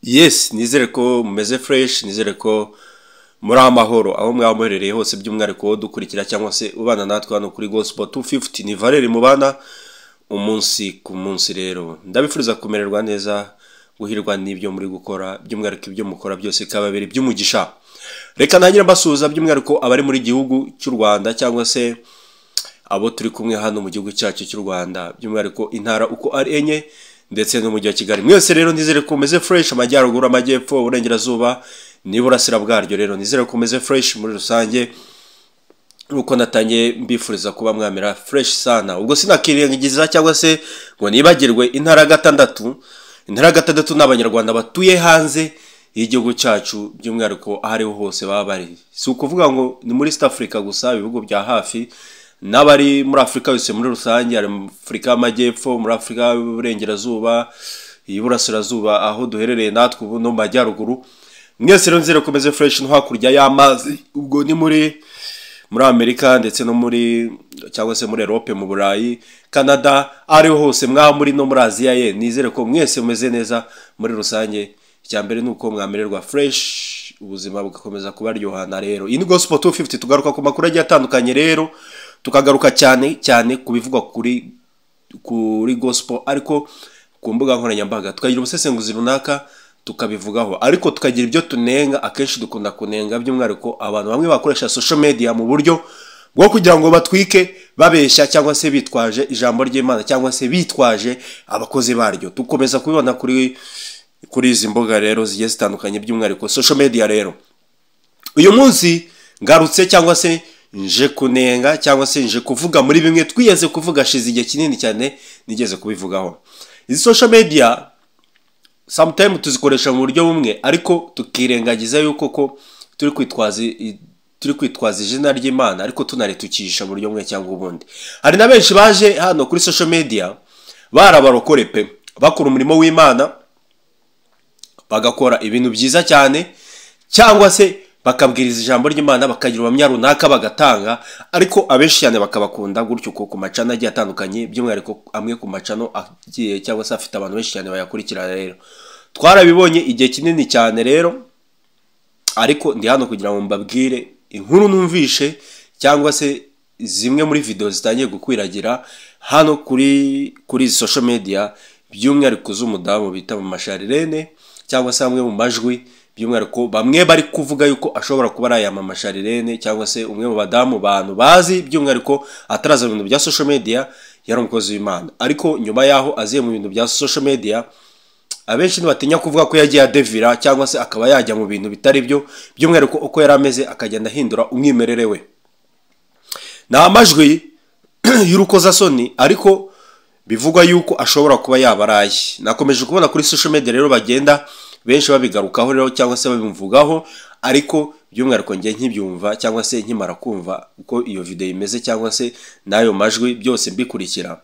Yes, nizere ko mumeze fresh, nizere ko muri amahoro aho mwamuherereye hose by'umwihariko dukurikira cyangwa se ubana natwe hano kuri Gospel 250 ni Valeri mubana umunsi ku munsi. Rero ndabifuriza kumererwa neza, guhirwa n'ibyo muri gukora, by'umwihariko ibyo mukora byose kababiri by'umugisha. Reka ntangira mbasuhuza by'umwihariko abari muri gihugu cy'u Rwanda cyangwa se abo turi kumwe hano mu gihugu cyacu cy'u Rwanda, by'umwihariko intara uko ari enye ndetse n'umujyi wa Kigali. Mwese rero nizere ko meze fresh, amajyaruguru, amajyepfo, uburengerazuba n'iburasira bwaryo. Rero nizere ko meze fresh muri rusange, uko natangiye mbifuriza kuba mwamera fresh sana. Ubwo sinakirengiza cyangwa se ngo nibagirwe intara gatandatu. Intara gatandatu n'abanyarwanda batuye hanze y'igihugu cyacu, by'umwihariko ahariho hose baba bari. Si ukuvuga ngo ni muri East Africa gusa, ibihugu bya hafi, n'abari muri Afrika yose muri rusange, ari Afrika y'amajyepfo, muri Afrika y'uburengerazuba, iburasirazuba, aho duherereye natwe ubu no mu majyaruguru. Mwese rero nzere komeze fresh no hakurya y'amazi, ubwo ni muri Amerika ndetse no muri cyangwa se muri Europe, mu Burayi, Canada, ariho hose mwa muri no muri Aziya ye. Nizere ko mwese mumeze neza muri rusange. Icyambere nuko mwamererwa fresh, ubuzima bugakomeza kubaryohana. Rero ini Gospel 250 tugaruka ku makuru agiye atandukanye. Rero tukagaruka cyane kubivugwa kuri gospel, ariko ku mbuga nkoranyambaga tukagira ubusesenguzi runaka tukabivugaho, ariko tukagira ibyo tunenga. Akenshi dukunda kunenga by'umwihariko abantu bamwe bakoresha social media mu buryo bwo kugira ngo batwike, babeshya cyangwa se bitwaje ijambo ry'Imana cyangwa se bitwaje abakozi baryo. Tukomeza kubibona kuri izi mbuga rero zigiye zitandukanye, by'umwihariko social media. Rero uyu munsi ngarutse cyangwa se nje kunenga cyangwa se nje kuvuga muri bimwe twiyeze kuvuga shize igihe kinini cyane nigeze kubivugaho. Izi social media sometimes tuzikoresha mu buryo bumwe, ariko tukirengagiza yuko ko turi kwitwaza izina ry'Imana, ariko tunaritukisha mu buryo bumwe cyangwa ubundi. Hari na benshi baje hano kuri social media barabarokore pe, bakora umurimo w'Imana, bagakora ibintu byiza cyane, cyangwa se bakabwiriza ijambo ry'Imana, bakagira ubuhamya runaka bagatanga, ariko abenshi cyane bakabakunda gutyo ku macano agiye atandukanye, by'umwihariko amwe ku macano agiye cyangwa se afite abantu benshi cyane bayakurikira. Rero twarabibonye igihe kinini cyane rero, ariko ndi hano kugira ngo mbabwire inkuru numvishe cyangwa se zimwe muri video zitangiye gukwiragira hano kuri social media, by'umwihariko z'umudamu bita Mama Charlene, cyangwa se amwe mu majwi, by'umwihariko bamwe bari kuvuga yuko ashobora kuba ari aya Mama Charlene cyangwa se umwe mu badamu bantu bazi, by'umwihariko ataraza mu bintu bya social media, yari umukozi w'Imana. Ariko nyuma yaho aziye mu bintu bya social media, abenshi ntibatinya kuvuga ko yagiye adevira cyangwa se akaba yajya mu bintu bitari byo, by'umwihariko uko yari ameze akagenda ahindura umwimerere we. Ni amajwi y'urukozasoni, ariko bivugwa yuko ashobora kuba yabaraye. Nakomeje kubona kuri social media rero bagenda benshi babigarukaho rero cyangwa se babimuvugaho, ariko by'umwihariko njye nkibyumva cyangwa se nkimara kumva uko iyo video imeze cyangwa se nayo majwi byose mbikurikira,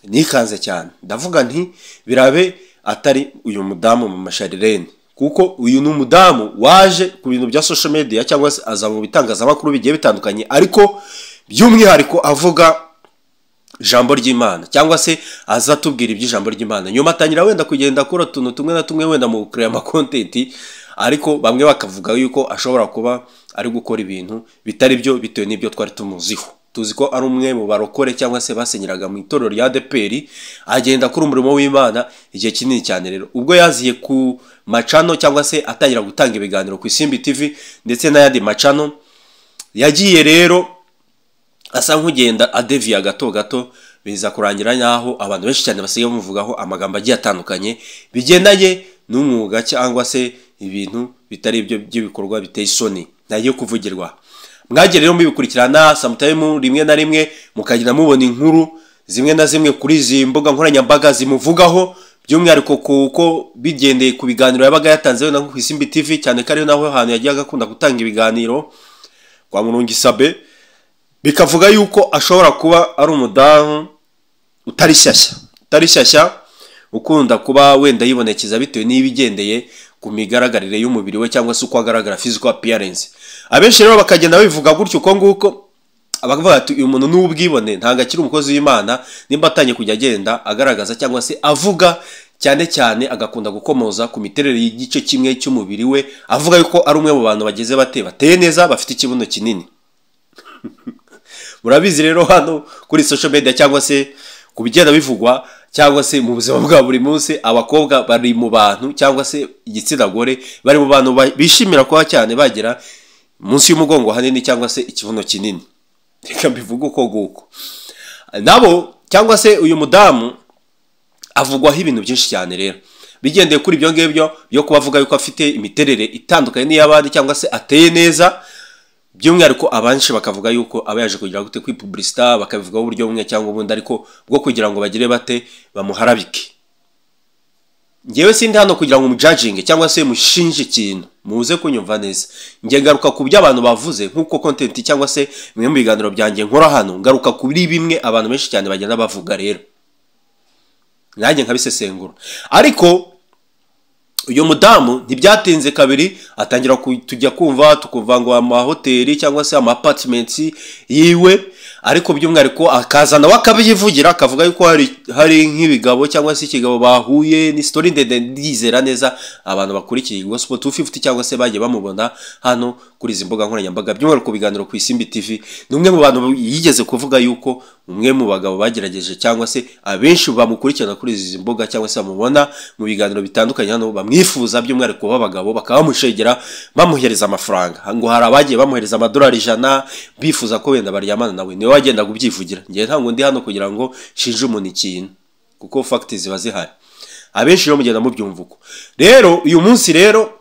nikanze cyane. Ndavuga nti birabe atari uyu mudamu Mama Charlene, kuko uyu ni umudamu waje ku bintu bya social media cyangwa se aza mu bitangazamakuru bigiye bitandukanye, ariko by'umwihariko avuga ijambo ry'Imana cyangwa se aza tubwira iby'ijambo ry'Imana. Nyuma atangira wenda kugenda akora tuntu tumwe na tumwe wenda mu create ama content, ariko bamwe bakavuga yuko ashobora kuba ari gukora ibintu bitari byo bitewe n'ibyo twari tumuziho. Tuzi ko ari umwe mu barokore cyangwa se basenyeraga mu itorero rya ADEPR, agenda kuri umurimo w'Imana igihe kinini cyane. Rero ubwo yaziye ku macano cyangwa se atangira gutanga ibiganiro ku Isimbi TV ndetse n'ayandi macano, yagiye rero asa nk'ugenda adeviya gato, biza kurangira naho abantu benshi cyane basigaye bamuvugaho amagambo agiye atandukanye bigendanye n'umwuga cyangwa se ibintu bitari ibyo by'ibikorwa biteye isoni nayo kuvugirwa. Mwagiye rero mubikurikirana sometimes rimwe na rimwe mukagira mubona inkuru zimwe na zimwe kuri izi mbuga nkoranyambaga zimuvugaho, by'umwihariko kuko bigendeye ku biganiro yabaga yatanze na ku Isimbi TV, cyane ko ari naho hantu yagiye agakunda gutanga ibiganiro kwa Murungisabe, bikavuga yuko ashobora kuba ari umudamu utari shyashya, ukunda kuba wenda yibonekeza bitewe n'ibigendeye ku migaragarire y'umubiri we cyangwa se uko agaragara physical appearance. Abenshi rero bakagenda bivuga gutyo uko nguko, abavuga ati uyu muntu n'ubwibone ntago akiri umukozi w'Imana nimba atanye kujya agenda agaragaza cyangwa se avuga cyane cyane agakunda gukomoza ku miterere y'igice kimwe cy'umubiri we, avuga yuko ari umwe mu bantu bageze bateye neza, bafite ikibuno kinini. Murabizi rero hano kuri social media cyangwa se ku bigenda bivugwa cyangwa se mu buzima bwa buri munsi, abakobwa bari mu bantu cyangwa se igitsina gore bari mu bantu bishimira kuba cyane bagera munsi y'umugongo hanini cyangwa se ikibuno kinini. Reka mbivuge uko guko nabo cyangwa se uyu mudamu avugwaho ibintu byinshi cyane rero bigendeye kuri ibyo ngibyo byo kubavuga yuko afite imiterere itandukanye n'iy'abandi cyangwa se ateye neza. By'umwihariko abanshi bakavuga yuko aba yaje kugira gute kwipublicita, bakabivugaho uburyo bumwe cyangwa ubundi ariko bwo kugira ngo bagire bate bamuharabike. Ngewe sindi hano kugira ngo mujudging cyangwa se mushinje ikintu, muze kunyumva neza. Nge ngaruka ku byo abantu bavuze nkuko content cyangwa se bimwe mu biganiro byanjye nkora hano, ngaruka kuri bimwe abantu benshi cyane bagenda bavuga rero. Nanjye nkabisesengura. Ariko uyu mudamu ntibyatinze kabiri atangira tujya tukumva ngo amahoteli cyangwa se apartments yiwe, ariko by'umwihariko akazana wakabivugira akavuga yuko hari nk'ibigabo cyangwa se ikigabo bahuye. Ni story ndende ndizera neza abantu bakurikiye Gospel 250 cyangwa se bagiye bamubona hano kuri izi mbuga nkoranyambaga, by'umwihariko biganiro ku Isimbi TV. Ni umwe mu bantu yigeze kuvuga yuko umwe mu bagabo bagerageje cyangwa se abenshi bamukurikirana kuri izi mbuga cyangwa se bamubona mu biganiro bitandukanye hano bamwifuza, by'umwihariko b'abagabo bakaba bamushegera bamuhereza amafaranga. Ngo hari abagiye bamuhereza amadolari 100 bifuza ko wenda baryamana nawe. Niwe wagenda kubyivugira. Ngiye ntango ndi hano kugira ngo shinje umuntu ikintu, kuko fact ziba zihari. Abenshi rero mugenda mubyumva uko. Rero uyu munsi rero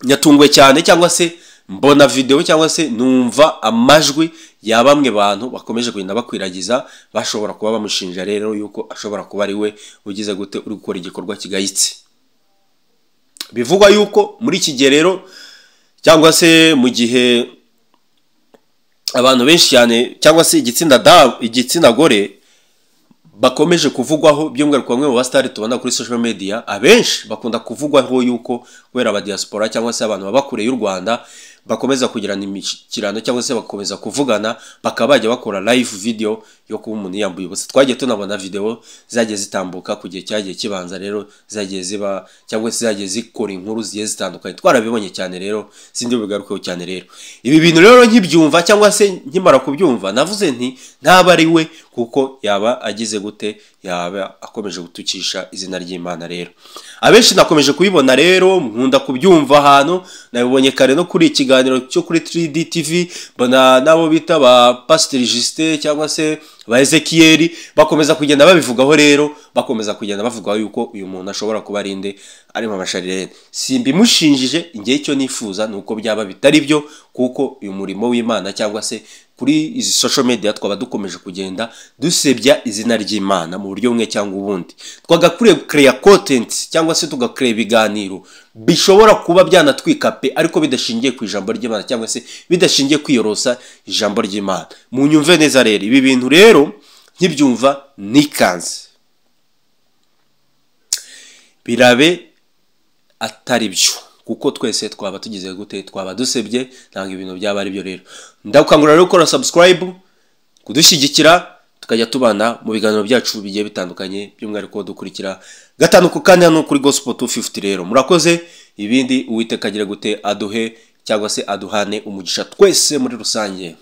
nyatungwe cyane cyangwa se mbona video cyangwa se numva amajwi ya bamwe bantu bakomeje kugenda bakwiragiza bashobora kuba bamushinja rero yuko ashobora kuba ari we ugize gute uri gukora igikorwa kigayitse. Bivugwa yuko muri iki gihe rero cyangwa se mu gihe abantu benshi cyane cyangwa se igitsina gore bakomeje kuvugwaho, by'umwihariko bamwe mu basitari tubona kuri social media, abenshi bakunda kuvugwaho yuko kubera aba diaspora cyangwa se abantu baba kure y'u Rwanda bakomeza kugirana imikirano cyangwa se bakomeza kuvugana, bakaba bajya bakora live video yo kuba umuntu yambuye ubusa. Twagiye tunabona video zagiye zitambuka ku gihe cyagiye kibanza rero zagiye ziba cyangwa se zagiye zikora inkuru zigiye zitandukanye, twarabibonye cyane rero sindi bigarukeho cyane. Rero ibi bintu rero nkibyumva cyangwa se nkimara kubyumva navuze nti ntaba ari we, kuko yaba agize gute, yaba akomeje gutukisha izina ry'Imana. Rero abenshi nakomeje kubibona rero nkunda kubyumva ahantu nabibonye kare no kuri ikiganiro cyo kuri 3D TV, bana nabo bita ba Pastor Justin cyangwa se ba Ezekiel bakomeza kugenda babivugaho. Rero bakomeza kugenda bavugaho yuko uyu muntu ashobora kuba arinde ari mu masharirene. Simbimushinjije, ngiye icyo nifuza nuko byaba bitari byo, kuko uyu murimo w'Imana cyangwa se kuri izi social media twaba dukomeje kugenda dusebya izina ry'Imana mu buryo bumwe cyangwa ubundi. Twagakwiye create content cyangwa se tugakreate ibiganiro bishobora kuba byanatwika pe, ariko bidashingiye ku ijambo ry'Imana cyangwa se bidashingiye kwiyorosa ijambo ry'Imana. Munyumve neza rero ibi bintu rero nkibyumva nikanze, birabe atari byo, kuko twese twaba tugize gute, twaba dusebye, nanga ibintu byaba ari byo. Rero ndakangurira rero gukora subscribe, kudushyigikira, tukajya tubana mu biganiro byacu bigiye bitandukanye, by'umwihariko dukurikira gatanu ku kane hano kuri Gospel 250. Rero murakoze, ibindi Uwiteka agire gute aduhe cyangwa se aduhane umugisha twese muri rusange.